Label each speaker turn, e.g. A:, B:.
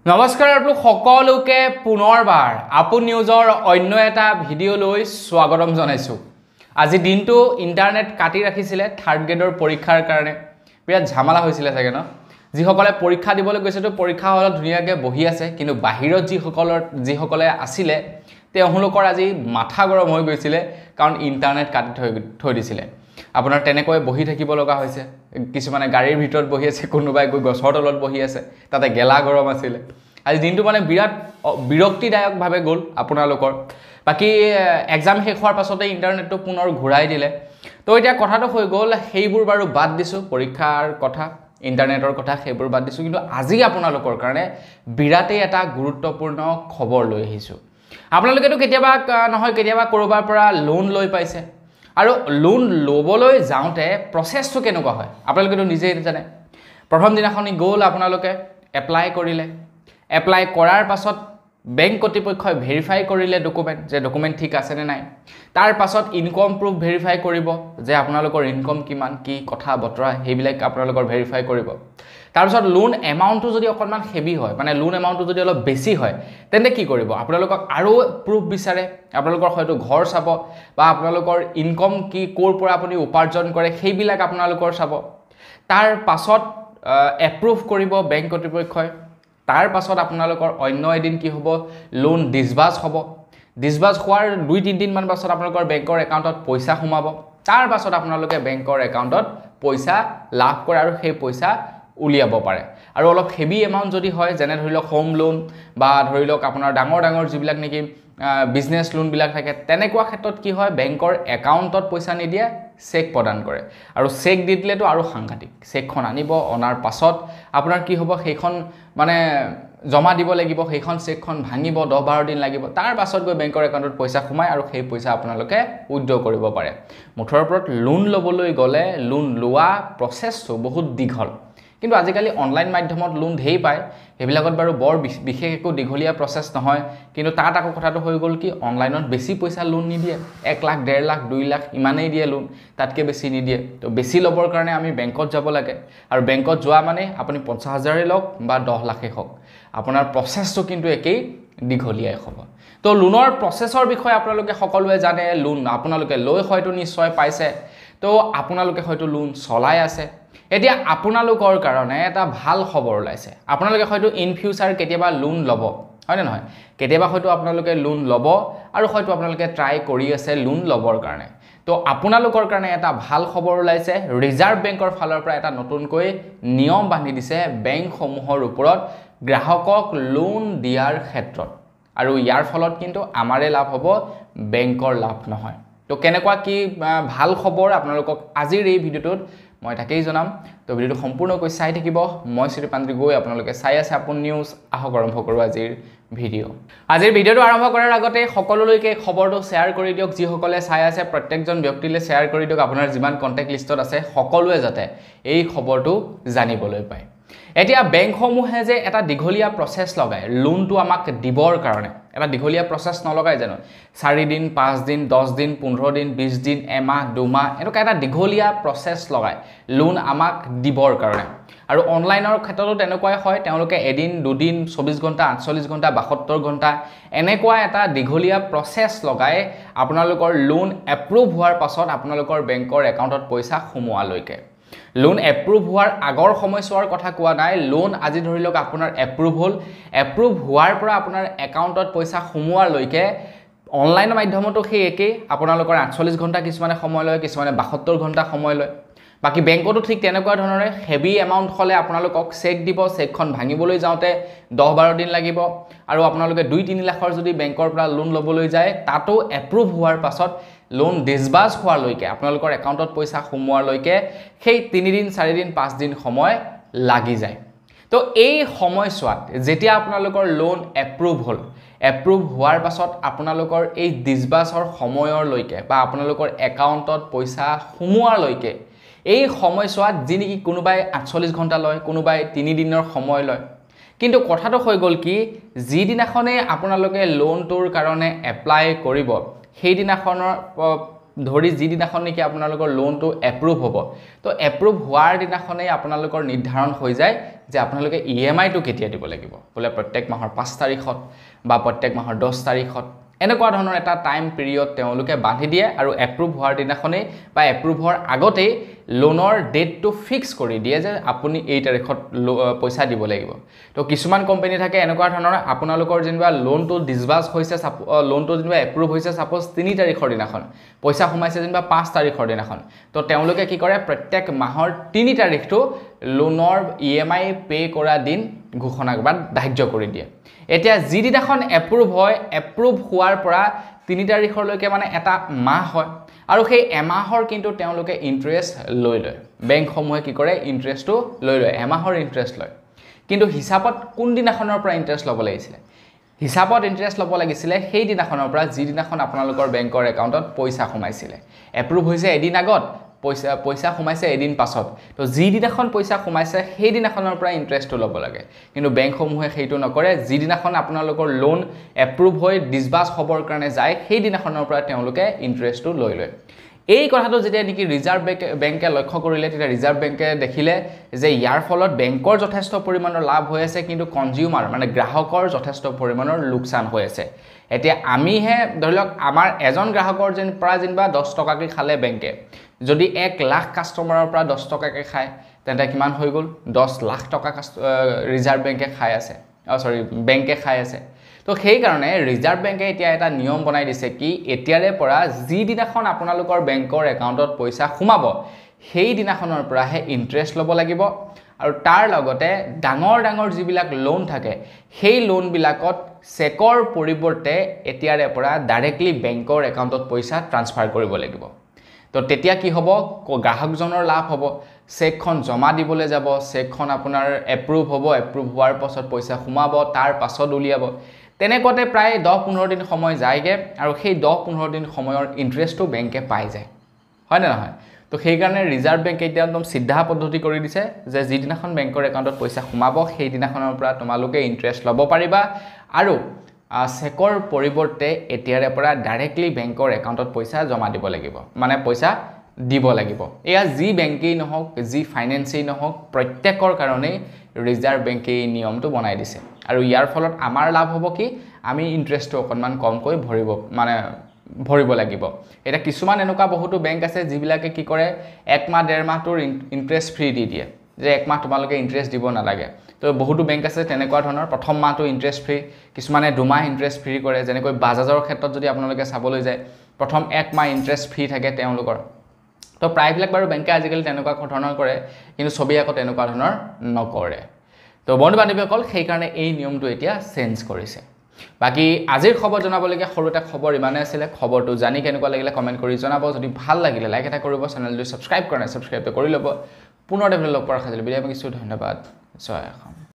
A: নমস্কাৰ আপোনালোক সকলোকে পুনৰবাৰ আপু নিউজৰ অন্য এটা ভিডিঅ' লৈ স্বাগতম জনাইছো। আজি দিনটো ইন্টাৰনেট কাটি ৰাখিছিলে থাৰ্ড গ্ৰেডৰ পৰীক্ষাৰ কাৰণে বিৰাট ঝামেলা হৈছিলে চাগে ন। যিসকলে পৰীক্ষা দিবলৈ গৈছে তো পৰীক্ষা হলত ধুনীয়াকৈ বহি আছে, কিন্তু বাহিৰত যিসকলে আছিলে তেওঁলোকৰ আজি মাথা গৰম হৈ গৈছিলে কাৰণ ইন্টাৰনেট কাটি থৈ দিছিলে। আপোনাৰ তেনেকৈ বহি থাকিব লগা হৈছে, কিছুমানে গাড়ীৰ ভিতৰত বহি আছে, কোনোবাই গৈ গছৰ তলত বহি আছে, তাতে গেলা গৰম আছিল। আজি দিনটো মানে বিৰাট বিৰক্তিদায়কভাৱে গ'ল আপোনালোকৰ। বাকি এক্সাম শেষ হোৱাৰ পাছতে ইন্টাৰনেটটো পুনৰ ঘূৰাই দিলে। তো এতিয়া কথাটো হৈ গ'ল, সেইবোৰ বাৰু বাদ দিছোঁ, পৰীক্ষাৰ কথা ইন্টাৰনেটৰ কথা সেইবোৰ বাদ দিছোঁ, কিন্তু আজি আপোনালোকৰ কাৰণে বিৰাটেই এটা গুৰুত্বপূৰ্ণ খবৰ লৈ আহিছোঁ। আপোনালোকেতো কেতিয়াবা নহয় কেতিয়াবা ক'ৰবাৰ পৰা লোন লৈ পাইছে, আৰু লোন ল'বলৈ যাওঁতে প্ৰচেছটো কেনেকুৱা হয় আপোনালোকেতো নিজেই জানে। প্ৰথম দিনাখনি গ'ল, আপোনালোকে এপ্লাই কৰিলে, এপ্লাই কৰাৰ পাছত বেংক কৰ্তৃপক্ষই ভেৰিফাই কৰিলে ডকুমেণ্ট, যে ডকুমেণ্ট ঠিক আছেনে নাই। তাৰ পাছত ইনকম প্ৰুফ ভেৰিফাই কৰিব, যে আপোনালোকৰ ইনকম কিমান, কি কথা বতৰা সেইবিলাক আপোনালোকৰ ভেৰিফাই কৰিব। তাৰপিছত লোন এমাউণ্টটো যদি অকণমান হেভি হয়, মানে লোন এমাউণ্টটো যদি অলপ বেছি হয়, তেন্তে কি কৰিব, আপোনালোকক আৰু প্ৰুফ বিচাৰে। আপোনালোকৰ হয়তো ঘৰ চাব, বা আপোনালোকৰ ইনকম কি, ক'ৰ পৰা আপুনি উপাৰ্জন কৰে সেইবিলাক আপোনালোকৰ চাব। তাৰ পাছত এপ্ৰুভ কৰিব বেংক কৰ্তৃপক্ষই। তাৰ পাছত আপোনালোকৰ অন্য এদিন কি হ'ব, লোন ডিছবাৰ্জ হ'ব। ডিছবাৰ্জ হোৱাৰ 2-3 দিনমান পাছত আপোনালোকৰ বেংকৰ একাউণ্টত পইচা সোমাব। তাৰ পাছত আপোনালোকে বেংকৰ একাউণ্টত পইচা লাভ কৰে আৰু সেই পইচা উলিয়াব পাৰে। আৰু অলপ হেভি এমাউণ্ট যদি হয়, যেনে ধৰি লওক হোম লোন, বা ধৰি লওক আপোনাৰ ডাঙৰ ডাঙৰ যিবিলাক নেকি বিজনেছ লোনবিলাক থাকে, তেনেকুৱা ক্ষেত্ৰত কি হয়, বেংকৰ একাউণ্টত পইচা নিদিয়ে, চেক প্ৰদান কৰে। আৰু চেক দি দিলেতো আৰু সাংঘাতিক, চেকখন আনিব, অনাৰ পাছত আপোনাৰ কি হ'ব, সেইখন মানে জমা দিব লাগিব, সেইখন চেকখন ভাঙিব, 10-12 দিন লাগিব। তাৰ পাছত গৈ বেংকৰ একাউণ্টত পইচা সোমায় আৰু সেই পইচা আপোনালোকে উইথড্ৰ কৰিব পাৰে। মুঠৰ ওপৰত লোন ল'বলৈ গ'লে লোন লোৱা প্ৰচেছটো বহুত দীঘল, কিন্তু আজিকালি অনলাইন মাধ্যমত লোন ঢেৰ পায়, সেইবিলাকত বাৰু বৰ বিশেষ একো দীঘলীয়া প্ৰচেছ নহয়। কিন্তু তাত আকৌ কথাটো হৈ গ'ল কি, অনলাইনত বেছি পইচা লোন নিদিয়ে, 1 লাখ, 1.5 লাখ, 2 লাখ ইমানেই দিয়ে লোন, তাতকৈ বেছি নিদিয়ে। তো বেছি ল'বৰ কাৰণে আমি বেংকত যাব লাগে, আৰু বেংকত যোৱা মানে আপুনি 50,000 লওক বা 10 লাখেই হওক, আপোনাৰ প্ৰচেছটো কিন্তু একেই দীঘলীয়াই হ'ব। তো লোনৰ প্ৰচেছৰ বিষয়ে আপোনালোকে সকলোৱে জানে, লোন আপোনালোকে লৈ হয়তো নিশ্চয় পাইছে, তো আপোনালোকে হয়তো লোন চলাই আছে। এতিয়া আপোনালোকৰ কাৰণে এটা ভাল খবৰ ওলাইছে, আপোনালোকে হয়তো ইন ফিউচাৰ কেতিয়াবা লোন ল'ব, হয়নে নহয়, কেতিয়াবা হয়তো আপোনালোকে লোন ল'ব, আৰু হয়তো আপোনালোকে ট্ৰাই কৰি আছে লোন ল'বৰ কাৰণে। তো আপোনালোকৰ কাৰণে এটা ভাল খবৰ ওলাইছে, ৰিজাৰ্ভ বেংকৰ ফালৰ পৰা এটা নতুনকৈ নিয়ম বান্ধি দিছে বেংকসমূহৰ ওপৰত গ্ৰাহকক লোন দিয়াৰ ক্ষেত্ৰত। আৰু ইয়াৰ ফলত কিন্তু আমাৰে লাভ হ'ব, বেংকৰ লাভ নহয়। তো কেনেকুৱা কি ভাল খবৰ আপোনালোকক আজিৰ এই ভিডিঅ'টোত মই তাকেই জনাম। তো ভিডিঅ'টো সম্পূৰ্ণকৈ চাই থাকিব। মই শ্ৰীপান্দ্ৰী গৈ, আপোনালোকে চাই আছে আপোন নিউজ। আহক আৰম্ভ কৰোঁ আজিৰ ভিডিঅ'। আজিৰ ভিডিঅ'টো আৰম্ভ কৰাৰ আগতে সকলোলৈকে খবৰটো শ্বেয়াৰ কৰি দিয়ক, যিসকলে চাই আছে প্ৰত্যেকজন ব্যক্তিলৈ শ্বেয়াৰ কৰি দিয়ক, আপোনাৰ যিমান কণ্টেক্ট লিষ্টত আছে সকলোৱে যাতে এই খবৰটো জানিবলৈ পায়। এতিয়া বেংকসমূহে যে এটা দীঘলীয়া প্ৰচেছ লগায় লোনটো আমাক দিবৰ কাৰণে, এটা দীঘলীয়া প্ৰচেছ নলগায় জানো, 4 দিন, 5 দিন, 10 দিন, 15 দিন, 20 দিন, এমাহ, 2 মাহ, এনেকুৱা এটা দীঘলীয়া প্ৰচেছ লগায় লোন আমাক দিবৰ কাৰণে। আৰু অনলাইনৰ ক্ষেত্ৰতো তেনেকুৱাই হয়, তেওঁলোকে এদিন, 2 দিন, 24 ঘণ্টা, 48 ঘণ্টা, 72 ঘণ্টা এনেকুৱা এটা দীঘলীয়া প্ৰচেছ লগাই আপোনালোকৰ লোন এপ্ৰুভ হোৱাৰ পাছত আপোনালোকৰ বেংকৰ একাউণ্টত পইচা সোমোৱালৈকে। লোন এপ্ৰুভ হোৱাৰ আগৰ সময়ছোৱাৰ কথা কোৱা নাই, লোন আজি ধৰি লওক আপোনাৰ এপ্ৰুভ হ'ল, এপ্ৰুভ হোৱাৰ পৰা আপোনাৰ একাউণ্টত পইচা সোমোৱালৈকে অনলাইনৰ মাধ্যমতো সেই একেই, আপোনালোকৰ 48 ঘণ্টা কিছুমানে সময় লয়, কিছুমানে 72 ঘণ্টা সময় লয়। বাকী বেংকতো ঠিক তেনেকুৱা ধৰণৰে হেভি এমাউণ্ট হ'লে আপোনালোকক চেক দিব, চেকখন ভাঙিবলৈ যাওঁতে 10-12 দিন লাগিব। আৰু আপোনালোকে 2-3 লাখৰ যদি বেংকৰ পৰা লোন ল'বলৈ যায়, তাতো এপ্ৰুভ হোৱাৰ পাছত লোন ডিছবাৰ্জ হোৱালৈকে, আপোনালোকৰ একাউণ্টত পইচা সোমোৱালৈকে সেই 3 দিন, 4 দিন, 5 দিন সময় লাগি যায়। তো এই সময়ছোৱাত যেতিয়া আপোনালোকৰ লোন এপ্ৰুভ হ'ল, এপ্ৰুভ হোৱাৰ পাছত আপোনালোকৰ এই ডিছবাৰ্জৰ সময়লৈকে বা আপোনালোকৰ একাউণ্টত পইচা সোমোৱালৈকে, এই সময়ছোৱাত যি নেকি কোনোবাই 48 ঘণ্টা লয়, কোনোবাই 3 দিনৰ সময় লয়। কিন্তু কথাটো হৈ গ'ল কি, যিদিনাখনে আপোনালোকে লোনটোৰ কাৰণে এপ্লাই কৰিব, সেইদিনাখনৰ ধৰি যিদিনাখন নেকি আপোনালোকৰ লোনটো এপ্ৰুভ হ'ব তো এপ্ৰুভ হোৱাৰ দিনাখনেই আপোনালোকৰ নিৰ্ধাৰণ হৈ যায় যে আপোনালোকে ইএমআইটো কেতিয়া দিব লাগিব বোলে প্ৰত্যেক মাহৰ 5 তাৰিখত বা প্ৰত্যেক মাহৰ 10 তাৰিখত এনেকুৱা ধৰণৰ এটা টাইম পিৰিয়ড তেওঁলোকে বান্ধি দিয়ে আৰু এপ্ৰুভ হোৱাৰ দিনাখনেই বা এপ্ৰুভ হোৱাৰ আগতেই লোনৰ ডেটটো ফিক্স কৰি দিয়ে যে আপুনি এই তাৰিখত পইচা দিব লাগিব তো কিছুমান কোম্পানী থাকে এনেকুৱা ধৰণৰ আপোনালোকৰ যেনিবা লোনটো ডিসবাৰ্স হৈছে লোনটো যেনিবা এপ্ৰুভ হৈছে সাপোজ 3 তাৰিখৰ দিনাখন পইচা সোমাইছে যেনিবা 5 তাৰিখৰ দিনাখন তো তেওঁলোকে কি কৰে প্ৰত্যেক মাহৰ 3 তাৰিখটো লোনৰ ইএমআই পে কৰা দিন ঘোষণা বা ধাৰ্য কৰি দিয়ে এতিয়া যিদিনাখন এপ্ৰুভ হয় এপ্ৰুভ হোৱাৰ পৰা 3 তাৰিখলৈকে মানে এটা মাহ হয় আৰু সেই এমাহৰ কিন্তু তেওঁলোকে ইন্টাৰেষ্ট লৈ লয় বেংকসমূহে কি কৰে ইন্টাৰেষ্টটো লৈ লয় এমাহৰ ইন্টাৰেষ্ট লয় কিন্তু হিচাপত কোন দিনাখনৰ পৰা ইন্টাৰেষ্ট ল'ব লাগিছিল হিচাপত ইন্টাৰেষ্ট ল'ব লাগিছিল সেই দিনাখনৰ পৰা যিদিনাখন আপোনালোকৰ বেংকৰ একাউণ্টত পইচা সোমাইছিল এপ্ৰুভ হৈছে এদিন আগত পইচা সোমাইছে এদিন পাছত তো যিদিনাখন পইচা সোমাইছে সেই দিনাখনৰ পৰা ইন্টাৰেষ্টটো ল'ব লাগে কিন্তু বেংকসমূহে সেইটো নকৰে যিদিনাখন আপোনালোকৰ লোন এপ্ৰুভ হৈ ডিসবাৰ্স হ'বৰ কাৰণে যায় সেই দিনাখনৰ পৰা তেওঁলোকে ইন্টাৰেষ্টটো লৈ লয় এই কথাটো যেতিয়া নেকি ৰিজাৰ্ভ বেংকে লক্ষ্য কৰিলে তেতিয়া ৰিজাৰ্ভ বেংকে দেখিলে যে ইয়াৰ ফলত বেংকৰ যথেষ্ট পৰিমাণৰ লাভ হৈ আছে কিন্তু কনজিউমাৰ মানে গ্ৰাহকৰ যথেষ্ট পৰিমাণৰ লোকসান হৈ আছে এতিয়া আমিহে ধৰিলক আমাৰ এজন গ্ৰাহকৰ যেন পৰা যেনিবা 10 টকাকৈ খালে বেংকে যদি 1 লাখ কাস্টমাৰৰ পৰা 10 টকাকৈ খায় তেন্তে কিমান হৈ গ'ল 10 লাখ টকা ৰিজাৰ্ভ বেংকে খাই আছে বেংকে খাই আছে তো সেই কাৰণে ৰিজাৰ্ভ বেংকে এতিয়া এটা নিয়ম বনাই দিছে কি এতিয়াৰে পৰা যি দিনাখন আপোনালোকৰ বেংকৰ একাউণ্টত পইচা সোমাব সেই দিনাখনৰ পৰাহে ইন্টাৰেষ্ট ল'ব লাগিব আৰু তাৰ লগতে ডাঙৰ যিবিলাক লোন থাকে সেই লোন বিলাকত চেকৰ পৰিৱৰ্তে এতিয়াৰে পৰা ডাইৰেক্টলি বেংকৰ একাউণ্টত পইচা ট্ৰান্সফাৰ কৰিব লাগিব তো তেতিয়া কি হ'ব গ্ৰাহকজনৰ লাভ হ'ব চেকখন জমা দিবলৈ যাব চেকখন আপোনাৰ এপ্ৰুভ হ'ব এপ্ৰুভ হোৱাৰ পাছত পইচা সোমাব তাৰ পাছত উলিয়াব তেনেকতে প্ৰায় 10-15 দিন সময় যায়গে আৰু সেই 10-15 দিন সময়ৰ ইন্টাৰেষ্টটো বেংকে পাই যায় হয় না নহয় তো সেই কাৰণে ৰিজাৰ্ভ বেংকে এতিয়া একদম সিদ্ধা পদ্ধতি কৰি দিছে যে যিদিনাখন বেংকৰ একাউণ্টত পইচা সোমাব সেই দিনাখনৰ পৰা তোমালোকে ইন্টাৰেষ্ট ল'ব পাৰিবা আৰু চেকৰ পৰিৱৰ্তে এতিয়াৰে পৰা ডাইৰেক্টলি বেংকৰ একাউণ্টত পইচা জমা দিব লাগিব মানে পইচা দিব লাগিব এয়া যি বেংকেই নহওক যি ফাইনেন্সেই নহওক প্ৰত্যেকৰ কাৰণে ৰিজাৰ্ভ বেংকে এই নিয়মটো বনাই দিছে আৰু ইয়াৰ ফলত আমাৰ লাভ হ'ব কি আমি ইন্টাৰেষ্টটো অকনমান কমকৈ ভৰিব লাগিব এটা কিছুমান এনেকুৱা বহুতো বেংক আছে যিবিলাকে কি কৰে 1 মাহ 1.5 মাহটোৰ ইন্টাৰেষ্ট ফ্ৰী দি দিয়ে যে 1 মাহ তোমালোকে ইন্টাৰেষ্ট দিব নালাগে তো বহুতো বেংক আছে তেনেকুৱা ধৰণৰ প্ৰথম মাহটো ইন্টাৰেষ্ট ফ্ৰী কিছুমানে 2 মাহ ইন্টাৰেষ্ট ফ্ৰী কৰে যেনেকৈ বাজাজৰ ক্ষেত্ৰত যদি আপোনালোকে চাবলৈ যায় প্ৰথম 1 মাহ ইন্টাৰেষ্ট ফ্ৰী থাকে তেওঁলোকৰ তো প্ৰায়বিলাক বাৰু বেংকে আজিকালি তেনেকুৱা ধৰণৰ কৰে কিন্তু সবেই আকৌ তেনেকুৱা ধৰণৰ নকৰে তো বন্ধু বান্ধৱীসকল সেই কাৰণে এই নিয়মটো এতিয়া চেঞ্জ কৰিছে বাকি আজিৰ খবৰ জনাবলগীয়া সৰুটা খবৰ ইমানে আছিল খবৰটো জানি কেনেকুৱা লাগিলে কমেন্ট কৰি জনাব যদি ভাল লাগিলে লাইক এটা কৰিব চেনেলটো সাবস্ক্ৰাইব কৰা নাই সাবস্ক্ৰাইব কৰি ল'ব পুনৰ ডেভেলপ কৰাৰ খাতিৰ বিদায় মাগিছো ধন্যবাদ জয় অসম